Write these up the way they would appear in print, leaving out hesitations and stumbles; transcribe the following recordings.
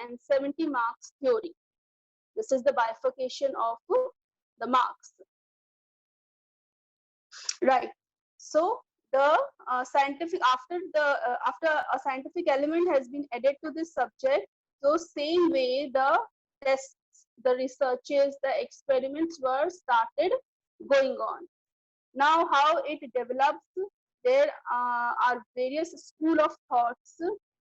and 70 marks theory. This is the bifurcation of the marks. Right. So the scientific after a scientific element has been added to this subject, so same way the tests, the researches, the experiments were started going on. Now how it develops, there are various school of thoughts.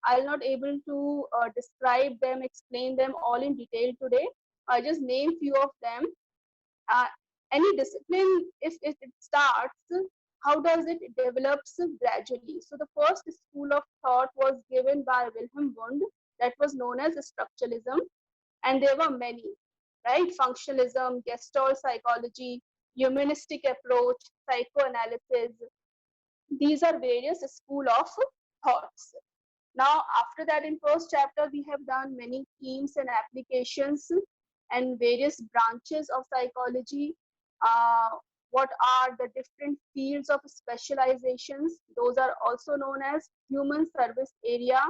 I'll not able to describe them, explain them all in detail today. I just name few of them. uh, any discipline, if it starts, how does it develops gradually? So the first school of thought was given by Wilhelm Wundt, that was known as structuralism, and there were many, right? Functionalism, gestalt psychology, humanistic approach, psychoanalysis. These are various school of thoughts. Now after that, in first chapter we have done many themes and applications and various branches of psychology. uh, what are the different fields of specializations? Those are also known as human service area.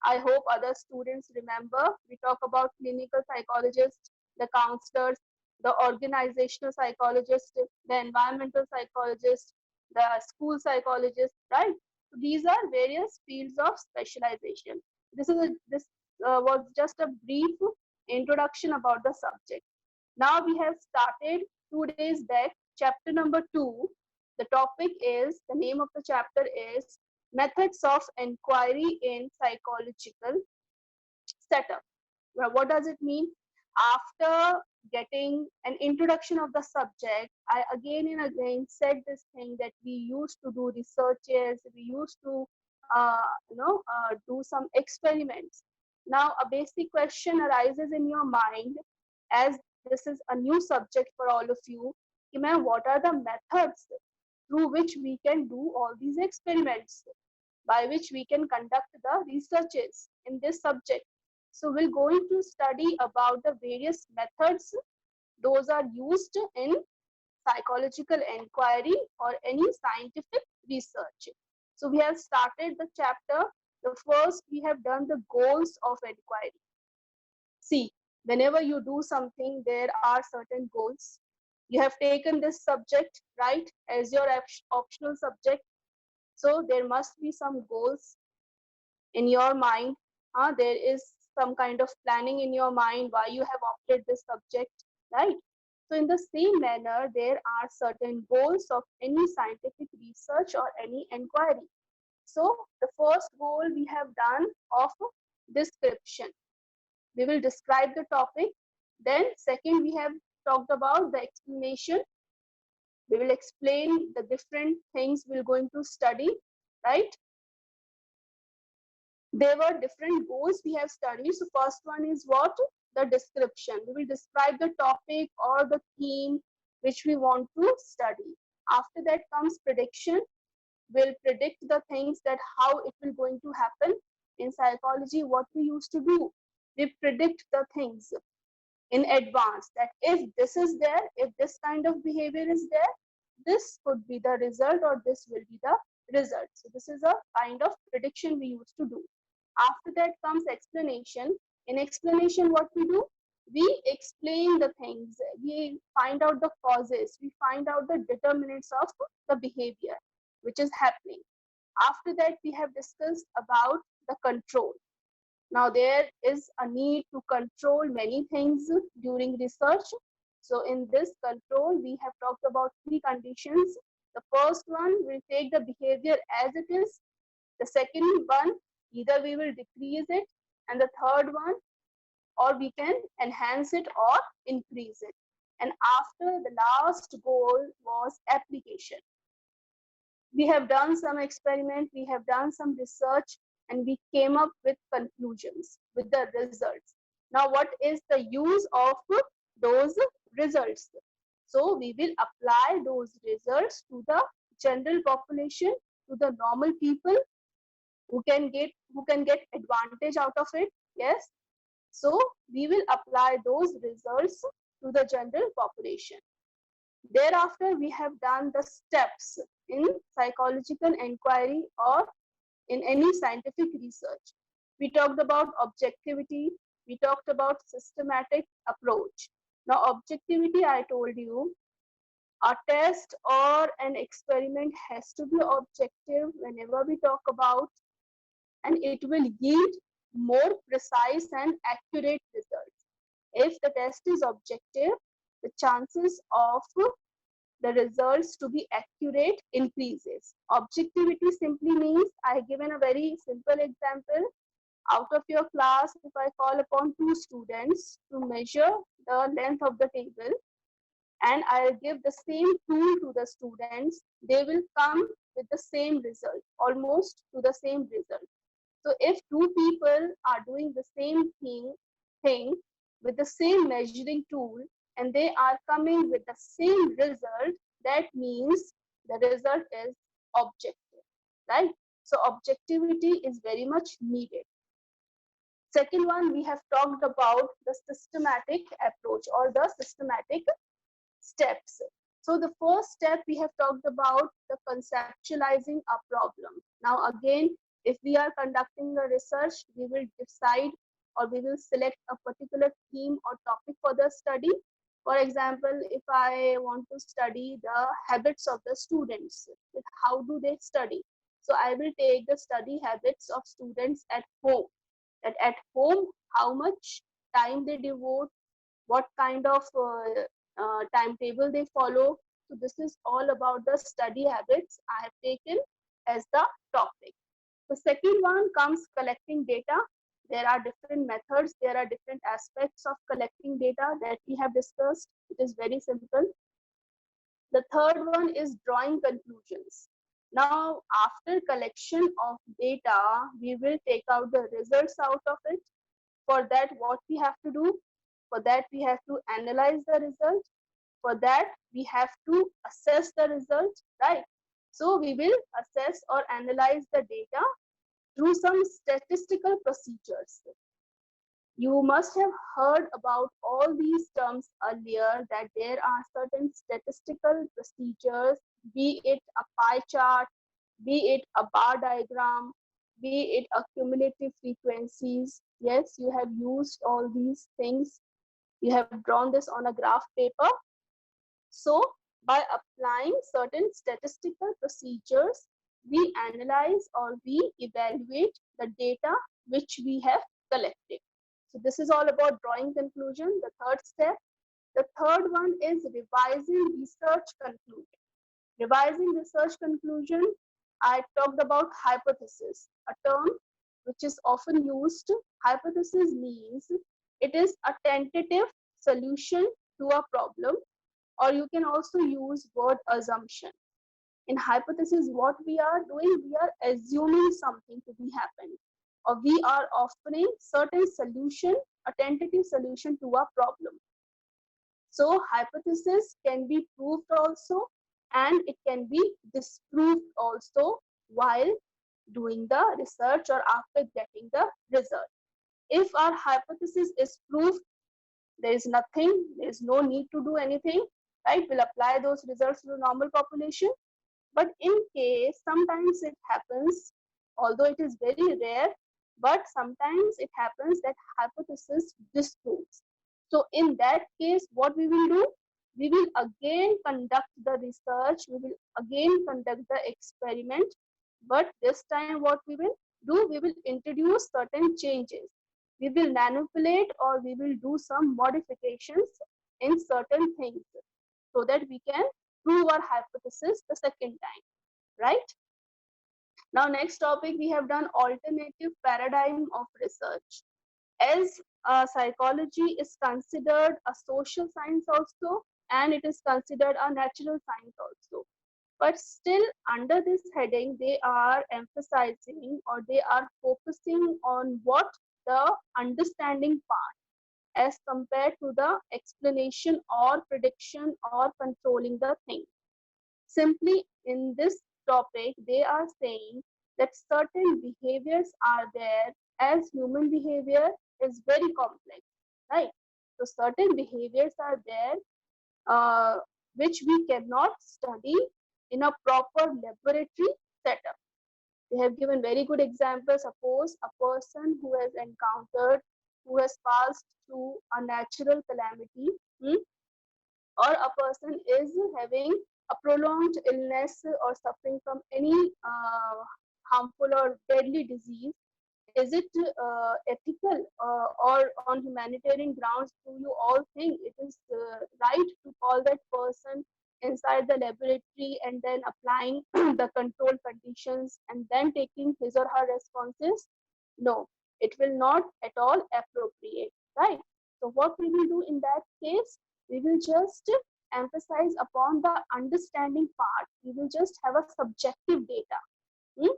I hope other students remember. We talk about clinical psychologists, the counselors, the organizational psychologist, the environmental psychologist, the school psychologist, right? So these are various fields of specialization. This was just a brief introduction about the subject. Now we have started 2 days back chapter number 2. The topic is, the name of the chapter is Methods of Inquiry in Psychological Setup. Well, what does it mean? After getting an introduction of the subject, I again and again said this thing that we used to do researches, we used to do some experiments. Now a basic question arises in your mind, as this is a new subject for all of you. What are the methods through which we can do all these experiments, by which we can conduct the researches in this subject? So we're going to study about the various methods those are used in psychological inquiry or any scientific research. So we have started the chapter. The first, we have done the goals of inquiry. See, whenever you do something, there are certain goals. You have taken this subject, right, as your optional subject. So there must be some goals in your mind. There is some kind of planning in your mind why you have opted this subject, right? So in the same manner, there are certain goals of any scientific research or any inquiry. So the first goal we have done of description. We will describe the topic. Then second, we have talked about the explanation. We will explain the different things we're going to study, right? There were different goals we have studied. So first one is what? The description. We will describe the topic or the theme which we want to study. After that comes prediction. We'll predict the things, that how it will going to happen. In psychology, what we used to do, we predict the things in advance, that if this is there, if this kind of behavior is there, this could be the result or this will be the result. So this is a kind of prediction we used to do. After that comes explanation. In explanation, what we do? We explain the things. We find out the causes. We find out the determinants of the behavior which is happening. After that, we have discussed about the control. Now, there is a need to control many things during research. So in this control, we have talked about 3 conditions. The first one, will take the behavior as it is. The second one, either we will decrease it. And the third one, or we can enhance it or increase it. And after, the last goal was application. We have done some experiment, we have done some research, and we came up with conclusions, with the results. Now, what is the use of those results? So we will apply those results to the general population, to the normal people who can get advantage out of it. Yes. So we will apply those results to the general population. Thereafter, we have done the steps in psychological inquiry or in any scientific research. We talked about objectivity, we talked about systematic approach. Now, objectivity, I told you, a test or an experiment has to be objective whenever we talk about, and it will yield more precise and accurate results. If the test is objective, the chances of the results to be accurate increases. Objectivity simply means, I have given a very simple example. Out of your class, if I call upon two students to measure the length of the table, and I'll give the same tool to the students, they will come with the same result, almost to the same result. So if two people are doing the same thing with the same measuring tool, and they are coming with the same result, that means the result is objective, right? So objectivity is very much needed. Second one, we have talked about the systematic approach or the systematic steps. So the first step we have talked about the conceptualizing a problem. Now again, if we are conducting a research, we will decide or we will select a particular theme or topic for the study. For example, if I want to study the habits of the students, how do they study? So I will take the study habits of students at home. That at home, how much time they devote, what kind of timetable they follow. So this is all about the study habits I have taken as the topic. The second one comes collecting data. There are different methods, there are different aspects of collecting data that we have discussed. It is very simple. The third one is drawing conclusions. Now, after collection of data, we will take out the results out of it. For that, what we have to do? For that, we have to analyze the result. For that, we have to assess the result, right? So we will assess or analyze the data through some statistical procedures. You must have heard about all these terms earlier, that there are certain statistical procedures, be it a pie chart, be it a bar diagram, be it a cumulative frequencies. Yes, you have used all these things. You have drawn this on a graph paper. So by applying certain statistical procedures, we analyze or we evaluate the data which we have collected. So this is all about drawing conclusion, the third step. The third one is revising research conclusion. Revising research conclusion, I talked about hypothesis, a term which is often used. Hypothesis means it is a tentative solution to a problem, or you can also use word assumption. In hypothesis, what we are doing, we are assuming something to be happening, or we are offering certain solution, a tentative solution to a problem. So hypothesis can be proved also, and it can be disproved also while doing the research or after getting the result. If our hypothesis is proved, there is nothing, there is no need to do anything, right? We'll apply those results to the normal population. But in case sometimes it happens, although it is very rare, but sometimes it happens that hypothesis disproves. So in that case, what we will do? We will again conduct the research, we will again conduct the experiment, but this time what we will do? We will introduce certain changes. We will manipulate or we will do some modifications in certain things so that we can prove our hypothesis the second time, right? Now, next topic, we have done alternative paradigm of research. As psychology is considered a social science also, and it is considered a natural science also. But still, under this heading, they are emphasizing or they are focusing on what the understanding part as compared to the explanation or prediction or controlling the thing. Simply in this topic, they are saying that certain behaviors are there, as human behavior is very complex, right? So certain behaviors are there which we cannot study in a proper laboratory setup. They have given very good examples. Suppose a person who has encountered who has passed through a natural calamity, or a person is having a prolonged illness or suffering from any harmful or deadly disease, is it ethical or on humanitarian grounds do you all think it is right to call that person inside the laboratory and then applying the control conditions and then taking his or her responses? No, it will not at all appropriate, right? So what we will do in that case, we will just emphasize upon the understanding part. We will just have a subjective data, hmm?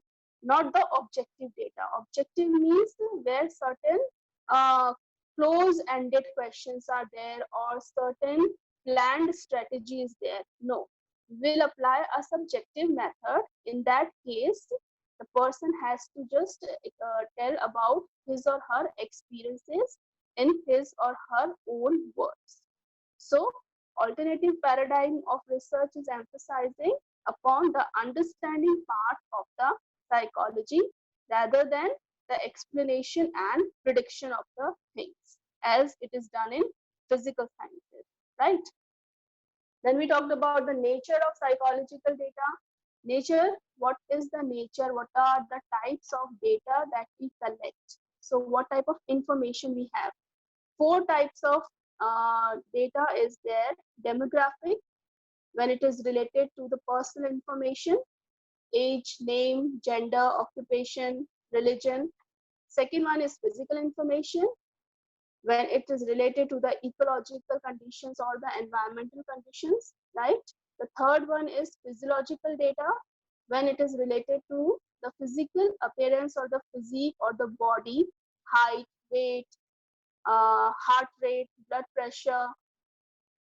Not the objective data. Objective means where certain uh, close-ended questions are there or certain planned strategy is there. No, we'll apply a subjective method. In that case, the person has to just tell about his or her experiences in his or her own words. So, alternative paradigm of research is emphasizing upon the understanding part of the psychology rather than the explanation and prediction of the things as it is done in physical sciences, right? Then we talked about the nature of psychological data. Nature, what is the nature? What are the types of data that we collect? So what type of information we have? Four types of data is there. Demographic, when it is related to the personal information, age, name, gender, occupation, religion. Second one is physical information, when it is related to the ecological conditions or the environmental conditions, right? The third one is physiological data, when it is related to the physical appearance or the physique or the body, height, weight, heart rate, blood pressure,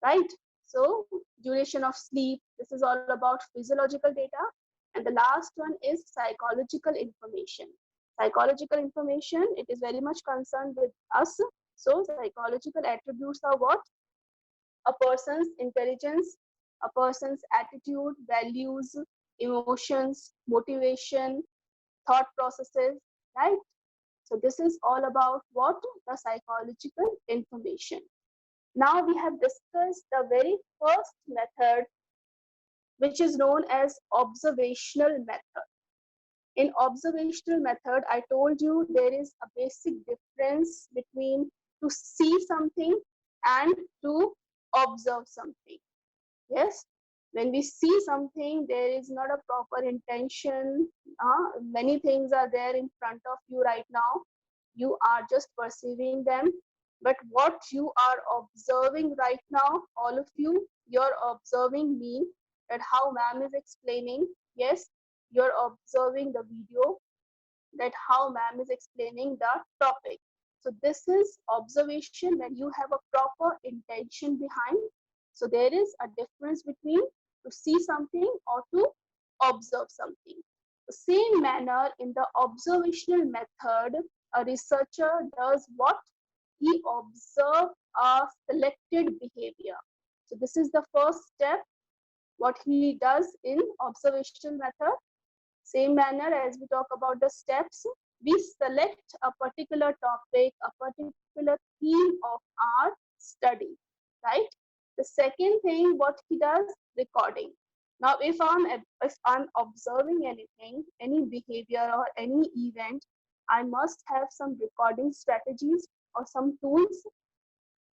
right? So duration of sleep, this is all about physiological data. And the last one is psychological information. Psychological information, it is very much concerned with us. So psychological attributes are what? A person's intelligence, a person's attitude, values, emotions, motivation, thought processes, right? So this is all about what? The psychological information. Now we have discussed the very first method, which is known as observational method. In observational method, I told you there is a basic difference between to see something and to observe something. Yes, when we see something, there is not a proper intention. Many things are there in front of you right now. You are just perceiving them. But what you are observing right now, all of you, you're observing me, that how ma'am is explaining. Yes, you're observing the video, that how ma'am is explaining the topic. So this is observation when you have a proper intention behind. So there is a difference between to see something or to observe something. The same manner in the observational method, a researcher does what? He observes a selected behavior. So this is the first step, what he does in observational method. Same manner as we talk about the steps, we select a particular topic, a particular theme of our study, right? The second thing, what he does, recording. Now, if I'm observing anything, any behavior or any event, I must have some recording strategies or some tools.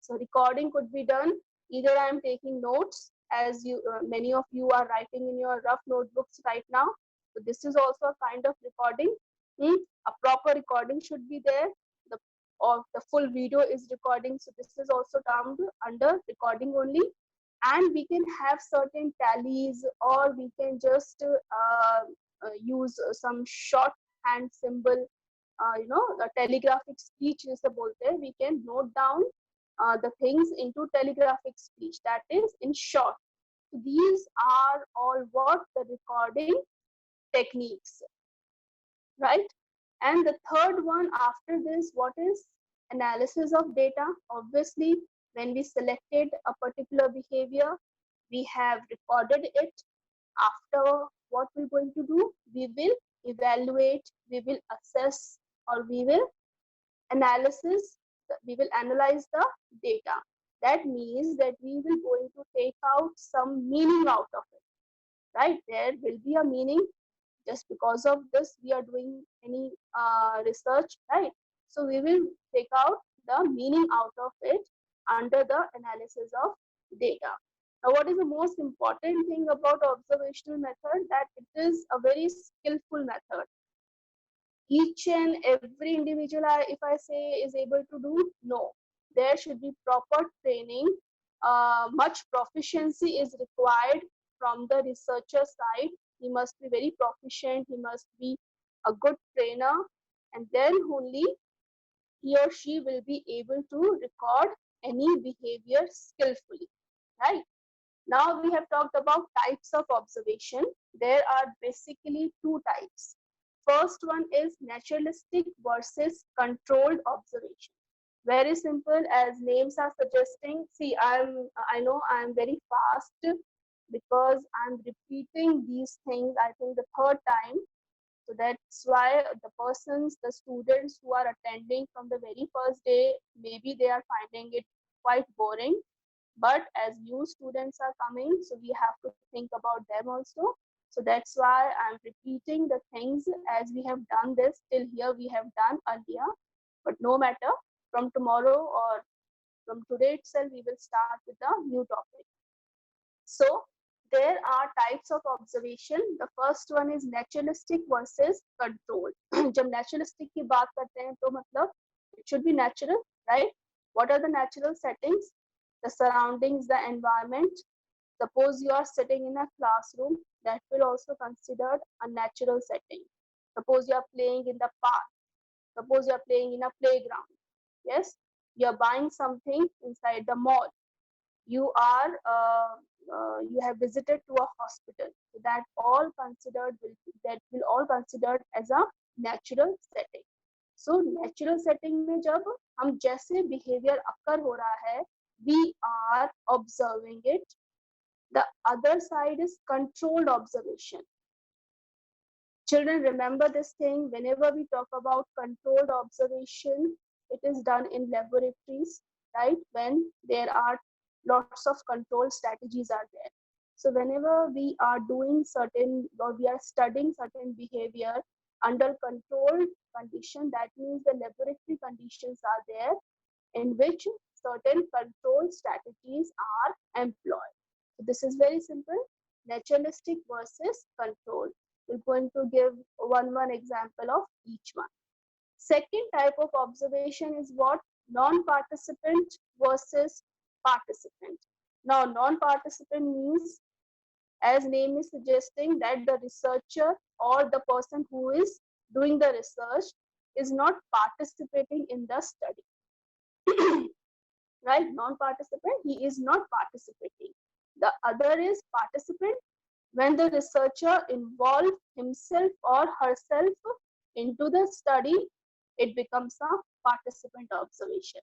So recording could be done either I'm taking notes, as you many of you are writing in your rough notebooks right now. So this is also a kind of recording. A proper recording should be there. The or the full video is recording. So this is also termed under recording only. And we can have certain tallies, or we can just use some shorthand symbol, the telegraphic speech is the bolte. We can note down the things into telegraphic speech, that is in short. So these are all what the recording techniques, right? And the third one after this, what is analysis of data? Obviously, when we selected a particular behavior, we have recorded it. After, what we're going to do, we will evaluate, we will assess, or we will analysis we will analyze the data. That means that we will going to take out some meaning out of it, right? There will be a meaning. Just because of this we are doing any research, right? So we will take out the meaning out of it under the analysis of data. Now what is the most important thing about observational method? That it is a very skillful method. Each and every individual, if I say, is able to do? No, there should be proper training. Much proficiency is required from the researcher side. He must be very proficient, he must be a good trainer, and then only he or she will be able to record any behavior skillfully, right? Now we have talked about types of observation. There are basically two types. First one is naturalistic versus controlled observation. Very simple, as names are suggesting. See, I know I'm very fast because I'm repeating these things, I think the third time. So that's why the students who are attending from the very first day, maybe they are finding it quite boring. But as new students are coming, so we have to think about them also. So that's why I'm repeating the things, as we have done this till here, we have done earlier. But no matter, from tomorrow or from today itself, we will start with the new topic. So there are types of observation. The first one is naturalistic versus controlled. जब naturalistic की बात करते हैं तो मतलब it should be natural, right? What are the natural settings? The surroundings, the environment. Suppose you are sitting in a classroom, that will also considered a natural setting. Suppose you are playing in the park. Suppose you are playing in a playground. Yes, you are buying something inside the mall. You have visited to a hospital. So that will all considered as a natural setting. So natural setting में जब हम जैसे behavior occur हो रहा है, we are observing it. The other side is controlled observation. Children, remember this thing. Whenever we talk about controlled observation, it is done in laboratories, right? When there are lots of control strategies are there. So whenever we are doing certain, or we are studying certain behavior under controlled condition, that means the laboratory conditions are there in which certain control strategies are employed. So this is very simple. Naturalistic versus control. We're going to give one example of each one. Second type of observation is what? Non-participant versus participant. Now, non-participant means, as name is suggesting, that the researcher or the person who is doing the research is not participating in the study. Right? Non-participant, he is not participating. The other is participant. When the researcher involves himself or herself into the study, it becomes a participant observation.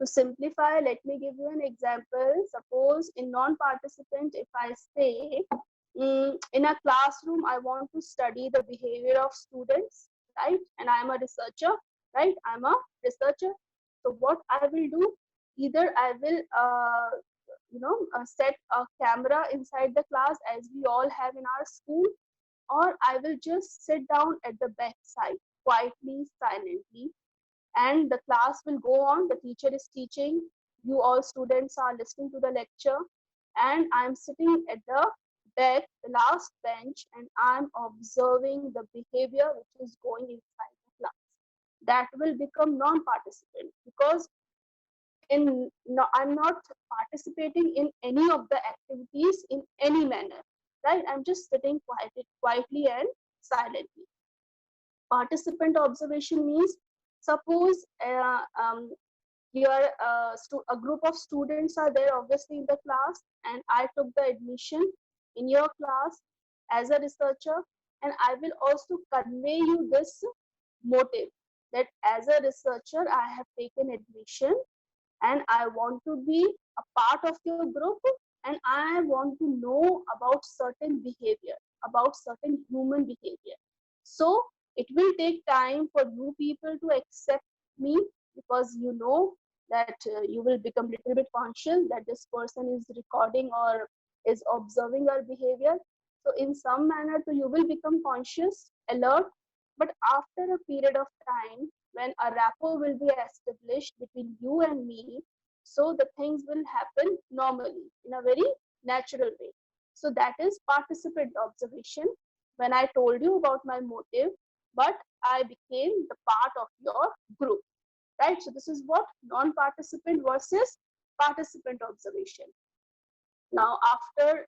To simplify, let me give you an example. Suppose in non-participant, if I say, in a classroom, I want to study the behavior of students, right? And I'm a researcher, right? I'm a researcher. So what I will do, either I will set a camera inside the class, as we all have in our school, or I will just sit down at the back side quietly, silently, and the class will go on. The teacher is teaching, you all students are listening to the lecture, and I'm sitting at the back, the last bench, and I'm observing the behavior which is going inside the class. That will become non-participant, because I'm not participating in any of the activities in any manner, right? I'm just sitting quietly and silently. Participant observation means, suppose a group of students are there, obviously, in the class, and I took the admission in your class as a researcher, and I will also convey you this motive, that as a researcher I have taken admission and I want to be a part of your group, and I want to know about certain behavior, about certain human behavior. So it will take time for you people to accept me, because you know that you will become little bit conscious that this person is recording or is observing your behavior. So in some manner, so you will become conscious, alert, but after a period of time, when a rapport will be established between you and me, so the things will happen normally in a very natural way. So that is participant observation. When I told you about my motive, but I became the part of your group, right? So this is what non-participant versus participant observation. Now, after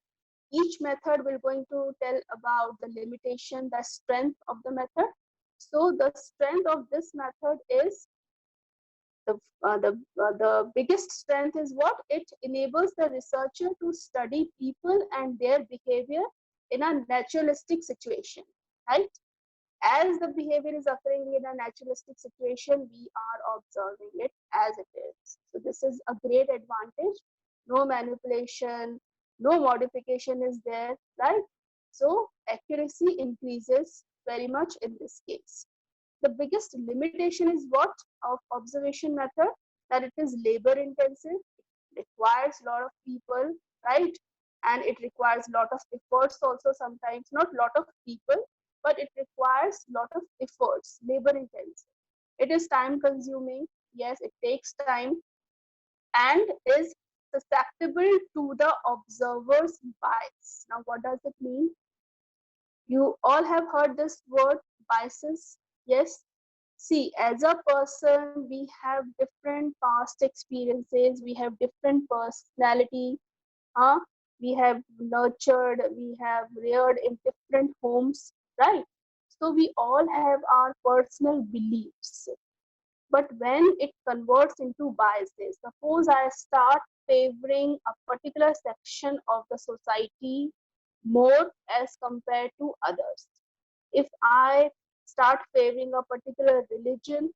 each method, we're going to tell about the limitation, the strength of the method. So the strength of this method is the biggest strength is what? It enables the researcher to study people and their behavior in a naturalistic situation, right? As the behavior is occurring in a naturalistic situation, we are observing it as it is. So this is a great advantage. No manipulation, no modification is there, right? So accuracy increases very much in this case. The biggest limitation is what of observation method? That it is labor intensive, it requires a lot of people, right? And it requires a lot of efforts also, sometimes not lot of people, but it requires a lot of efforts, labor intensive. It is time consuming, yes, it takes time, and is susceptible to the observer's bias. Now what does it mean? You all have heard this word, biases, yes. See, as a person, we have different past experiences, we have different personality, huh? We have nurtured, we have reared in different homes, right? So we all have our personal beliefs. But when it converts into biases, suppose I start favoring a particular section of the society more as compared to others. If I start favoring a particular religion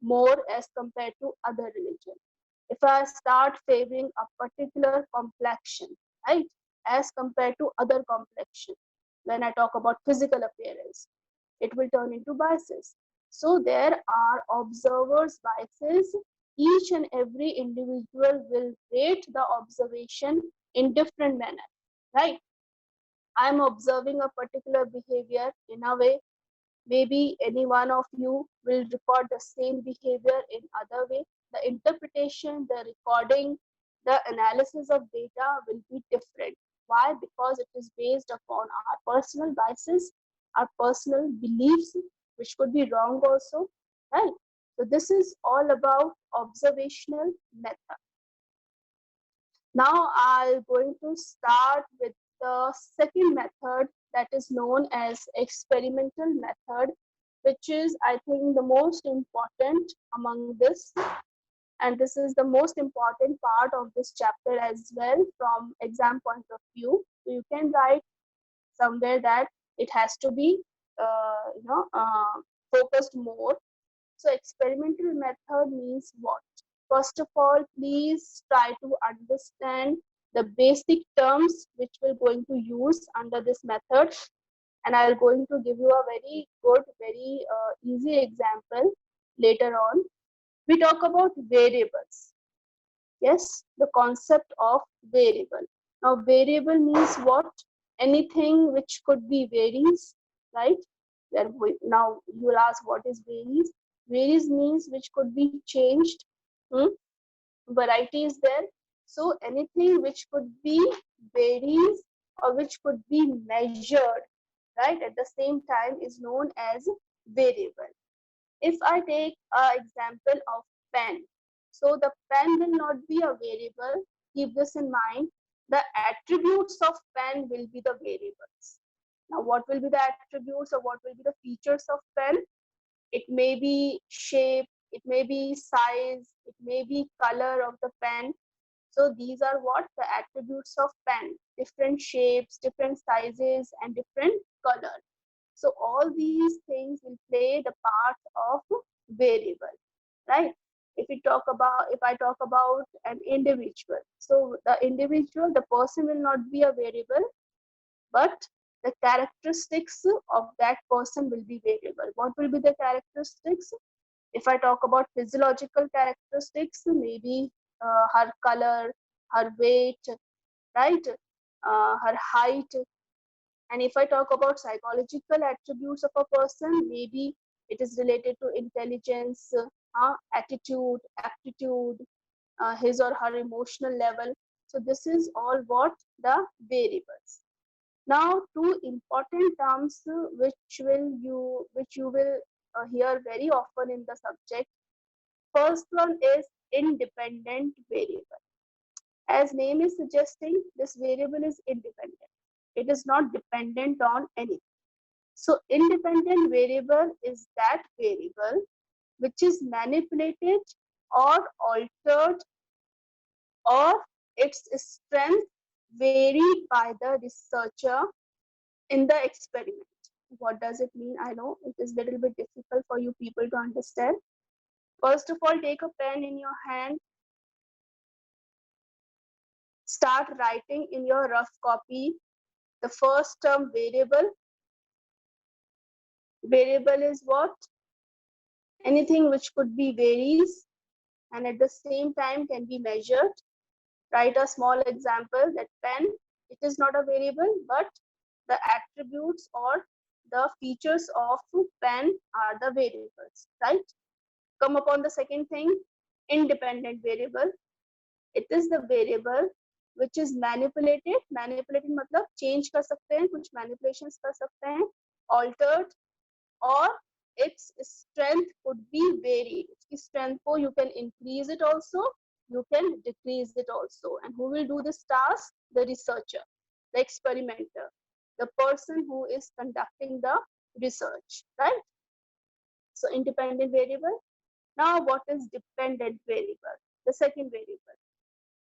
more as compared to other religion, if I start favoring a particular complexion, right, as compared to other complexion, when I talk about physical appearance, it will turn into biases. So there are observers' biases. Each and every individual will rate the observation in different manner, right? I'm observing a particular behavior in a way, maybe any one of you will record the same behavior in other way. The interpretation, the recording, the analysis of data will be different. Why? Because it is based upon our personal biases, our personal beliefs, which could be wrong also, right? So this is all about observational method. Now I'm going to start with the second method, that is known as experimental method, which is, I think, the most important among this. And this is the most important part of this chapter as well from exam point of view. So you can write somewhere that it has to be focused more. So experimental method means what? First of all, please try to understand the basic terms which we're going to use under this method. And I'm going to give you a very good, very easy example later on. We talk about variables. Yes, the concept of variable. Now, variable means what? Anything which could be varies, right? Now you will ask what is varies. Varies means which could be changed. Hmm? Variety is there. So anything which could be varies or which could be measured, right, at the same time is known as variable. If I take an example of pen, so the pen will not be a variable. Keep this in mind. The attributes of pen will be the variables. Now, what will be the attributes or what will be the features of pen? It may be shape, it may be size, it may be color of the pen. So these are what the attributes of pen: different shapes, different sizes, and different color. So all these things will play the part of variable, right? If I talk about an individual, so the individual, the person will not be a variable, but the characteristics of that person will be variable. What will be the characteristics? If I talk about physiological characteristics, maybe her color, her weight, right? Her height. And if I talk about psychological attributes of a person, maybe it is related to intelligence, attitude, aptitude, his or her emotional level. So this is all what the variables. Now, two important terms which you will hear very often in the subject. First one is independent variable. As name is suggesting, this variable is independent. It is not dependent on anything. So independent variable is that variable which is manipulated or altered, or its strength varied by the researcher in the experiment. What does it mean? I know it is a little bit difficult for you people to understand. First of all, take a pen in your hand. Start writing in your rough copy the first term variable. Variable is what? Anything which could be varies and at the same time can be measured. Write a small example that pen, it is not a variable, but the attributes or the features of pen are the variables, right? Come upon the second thing, independent variable. It is the variable which is manipulated. Manipulated मतलब change कर सकते हैं, कुछ manipulations कर सकते हैं, altered, or its strength could be varied. Its strength को you can increase it also, you can decrease it also. And who will do this task? The researcher, the experimenter, the person who is conducting the research, right? So independent variable. Now what is dependent variable? The second variable.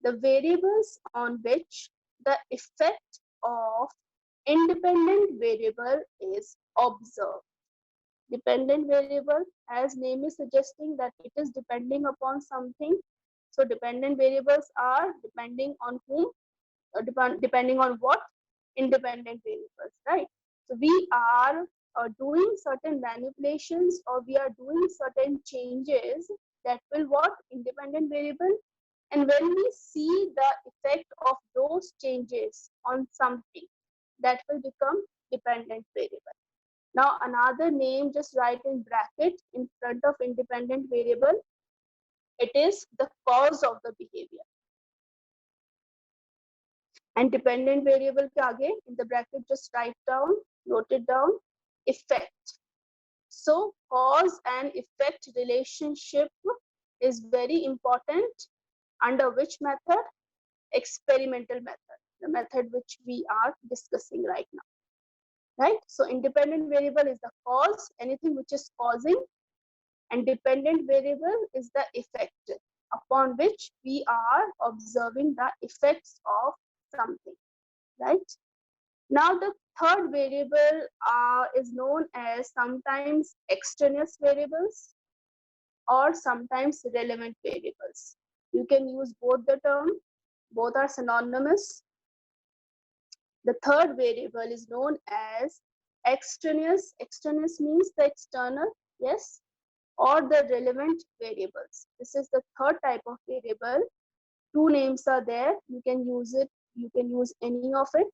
The variables on which the effect of independent variable is observed. Dependent variable, as name is suggesting that it is depending upon something. So dependent variables are depending on whom, depending on what? Independent variables, right? So we are doing certain manipulations, or we are doing certain changes that will what? Independent variable. And when we see the effect of those changes on something, that will become dependent variable. Now another name, just write in bracket in front of independent variable. It is the cause of the behavior. And dependent variable ke aage in the bracket just write down, note it down, effect. So cause and effect relationship is very important. Under which method? Experimental method, the method which we are discussing right now, right? So independent variable is the cause, anything which is causing, and dependent variable is the effect upon which we are observing the effects of something, right? Now the third variable is known as sometimes extraneous variables or sometimes relevant variables. You can use both the term, both are synonymous. The third variable is known as extraneous. Extraneous means the external, yes, or the relevant variables. This is the third type of variable. Two names are there. You can use it. You can use any of it.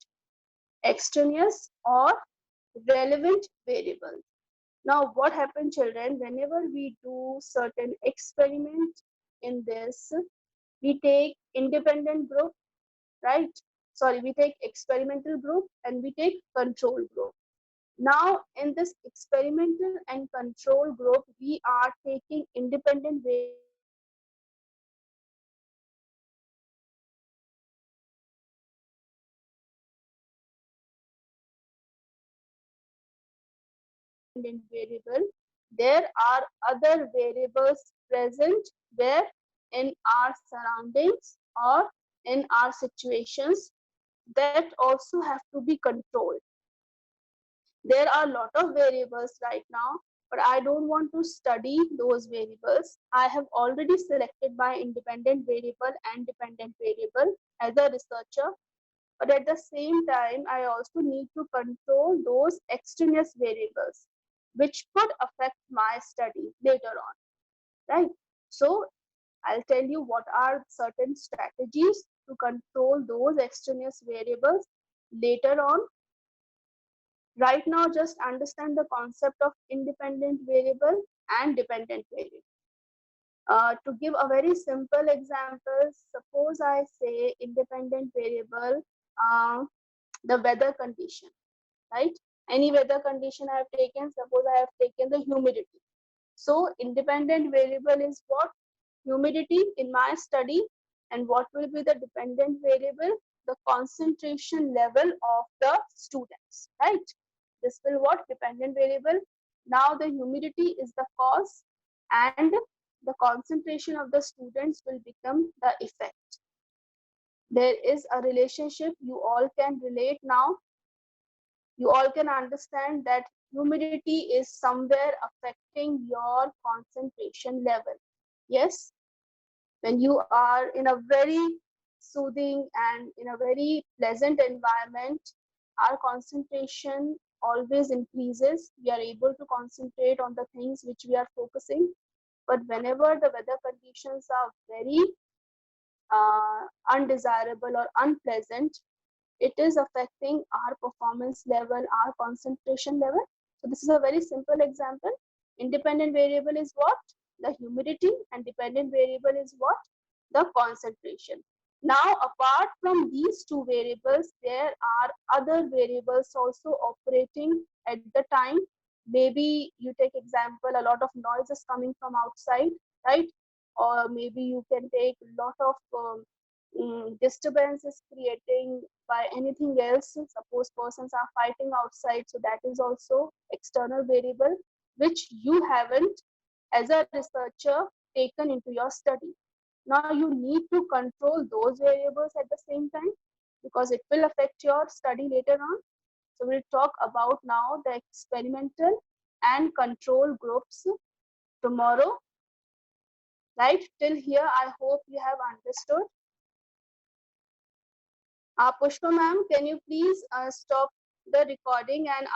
Extraneous or relevant variables. Now, what happens, children? Whenever we do certain experiment in this, we take independent group, right? Sorry, we take experimental group and we take control group. Now, in this experimental and control group, we are taking independent variables variable. There are other variables present where in our surroundings or in our situations that also have to be controlled. There are a lot of variables right now, but I don't want to study those variables. I have already selected my independent variable and dependent variable as a researcher, but at the same time, I also need to control those extraneous variables which could affect my study later on. right? So I'll tell you what are certain strategies to control those extraneous variables later on. Right now, just understand the concept of independent variable and dependent variable. To give a very simple example, suppose I say independent variable, the weather condition, right? Any weather condition I have taken, suppose I have taken the humidity. So independent variable is what? Humidity in my study. And what will be the dependent variable? The concentration level of the students, right? This will what? Dependent variable. Now the humidity is the cause and the concentration of the students will become the effect. There is a relationship you all can relate now. You all can understand that humidity is somewhere affecting your concentration level. Yes, when you are in a very soothing and in a very pleasant environment, our concentration always increases. We are able to concentrate on the things which we are focusing. But whenever the weather conditions are very undesirable or unpleasant, it is affecting our performance level, our concentration level. So this is a very simple example. Independent variable is what? The humidity, and dependent variable is what? The concentration. Now, apart from these two variables, there are other variables also operating at the time. Maybe you take example, a lot of noise is coming from outside, right? Or maybe you can take a lot of disturbance is creating by anything else. Suppose persons are fighting outside, so that is also external variable which you haven't as a researcher taken into your study. Now you need to control those variables at the same time because it will affect your study later on. So we'll talk about now the experimental and control groups tomorrow. Right, till here I hope you have understood. Pushpa ma'am, can you please stop the recording and